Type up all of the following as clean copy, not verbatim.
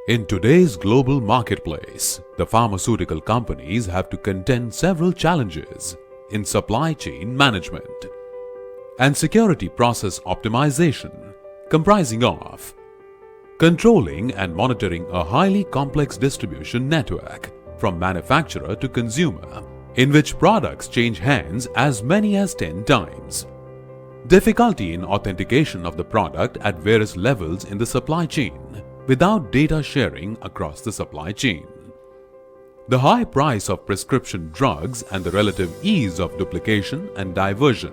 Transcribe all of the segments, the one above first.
In today's global marketplace, the pharmaceutical companies have to contend several challenges in supply chain management and security process optimization, comprising of controlling and monitoring a highly complex distribution network from manufacturer to consumer, in which products change hands as many as 10 times. Difficulty in authentication of the product at various levels in the supply chain without data sharing across the supply chain. The high price of prescription drugs and the relative ease of duplication and diversion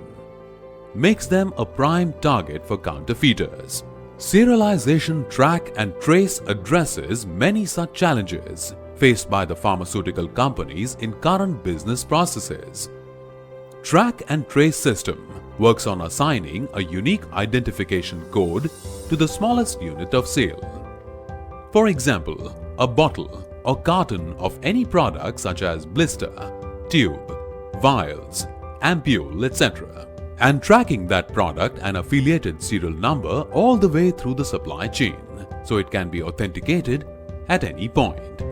makes them a prime target for counterfeiters. Serialization, track and trace addresses many such challenges faced by the pharmaceutical companies in current business processes. Track and trace system works on assigning a unique identification code to the smallest unit of sale. For example, a bottle or carton of any product such as blister, tube, vials, ampule, etc., and tracking that product and affiliated serial number all the way through the supply chain so it can be authenticated at any point.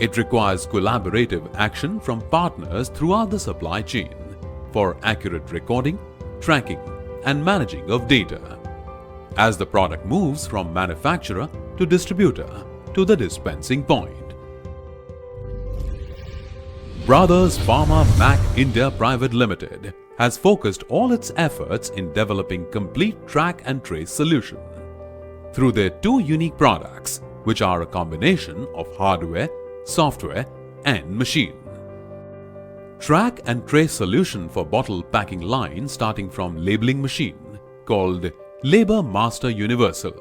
It requires collaborative action from partners throughout the supply chain for accurate recording, tracking, and managing of data as the product moves from manufacturer to distributor to the dispensing point. Brothers Pharma-Mach India Private Limited has focused all its efforts in developing complete track and trace solution through their two unique products, which are a combination of hardware, software and machine. Track and trace solution for bottle packing line starting from labeling machine called Labor Master Universal,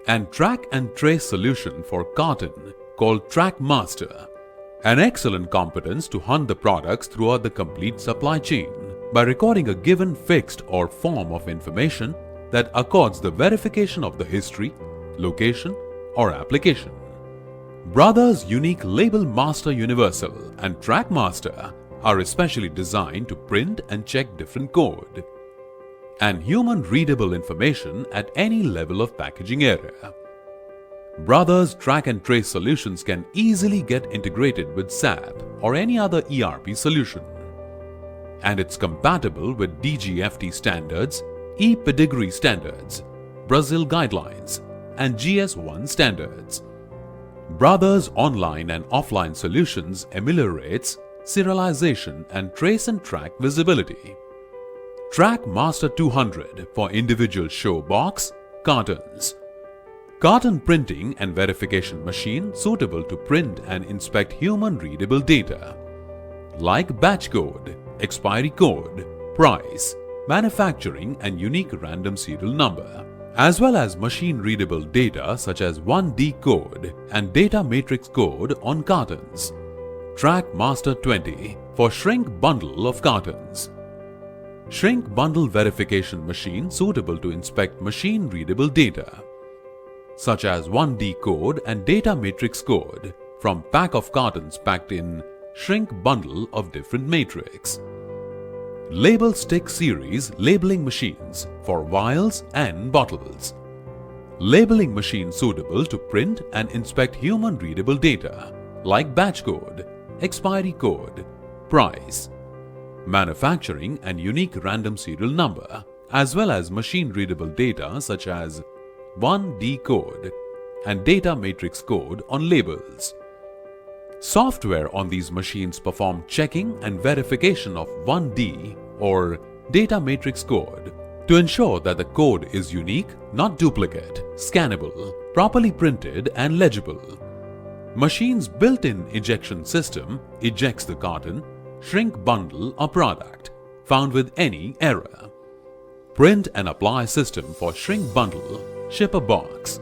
and track and trace solution for carton called Track Master, an excellent competence to hunt the products throughout the complete supply chain by recording a given fixed or form of information that accords the verification of the history, location or application. Brothers' unique Label Master Universal and Track Master are especially designed to print and check different code and human-readable information at any level of packaging area. Brothers' track and trace solutions can easily get integrated with SAP or any other ERP solution, and it's compatible with DGFT standards, e-pedigree standards, Brazil guidelines, and GS1 standards. Brothers' online and offline solutions ameliorates serialization and trace and track visibility. Track Master 200 for individual show box, cartons. Carton printing and verification machine suitable to print and inspect human-readable data like batch code, expiry code, price, manufacturing and unique random serial number, as well as machine-readable data such as 1D code and data matrix code on cartons. Track Master 20 for shrink bundle of cartons. Shrink bundle verification machine suitable to inspect machine-readable data such as 1D code and data matrix code from pack of cartons packed in shrink bundle of different matrix. Label stick series labeling machines for vials and bottles. Labeling machine suitable to print and inspect human readable data like batch code, expiry code, price, manufacturing and unique random serial number, as well as machine readable data such as 1D code and data matrix code on labels. Software on these machines perform checking and verification of 1D or data matrix code to ensure that the code is unique, not duplicate, scannable, properly printed and legible. Machine's built-in ejection system ejects the carton, shrink bundle or product found with any error. Print and apply system for shrink bundle, ship a box.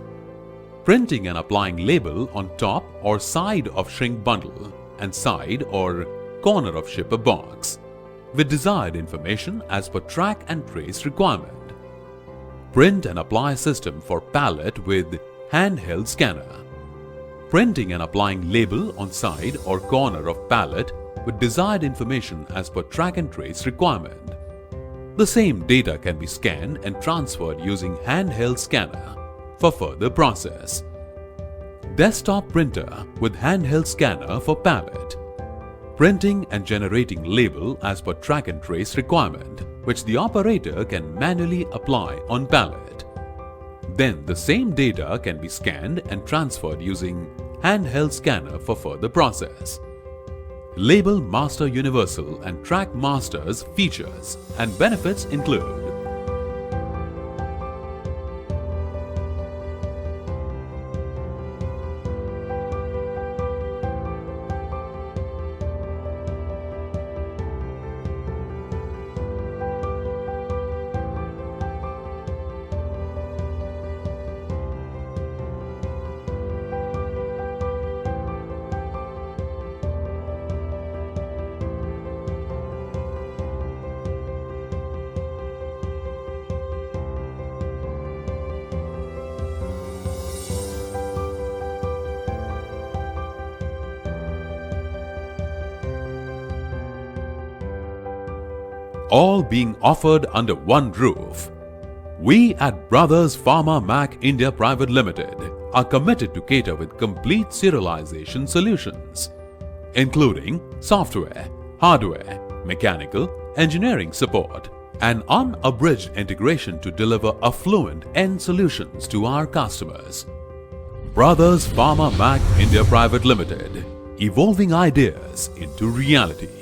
printing and applying label on top or side of shrink bundle and side or corner of shipper box with desired information as per track and trace requirement. Print and apply system for pallet with handheld scanner. Printing and applying label on side or corner of pallet with desired information as per track and trace requirement. The same data can be scanned and transferred using handheld scanner for further process. Desktop printer with handheld scanner for pallet. Printing and generating label as per track and trace requirement, which the operator can manually apply on pallet. Then the same data can be scanned and transferred using handheld scanner for further process. Label Master Universal and Track Master's features and benefits include: all being offered under one roof. We at Brothers Pharma-Mac India Private Limited are committed to cater with complete serialization solutions, including software, hardware, mechanical, engineering support, and unabridged integration to deliver affluent end solutions to our customers. Brothers Pharma-Mac India Private Limited, evolving ideas into reality.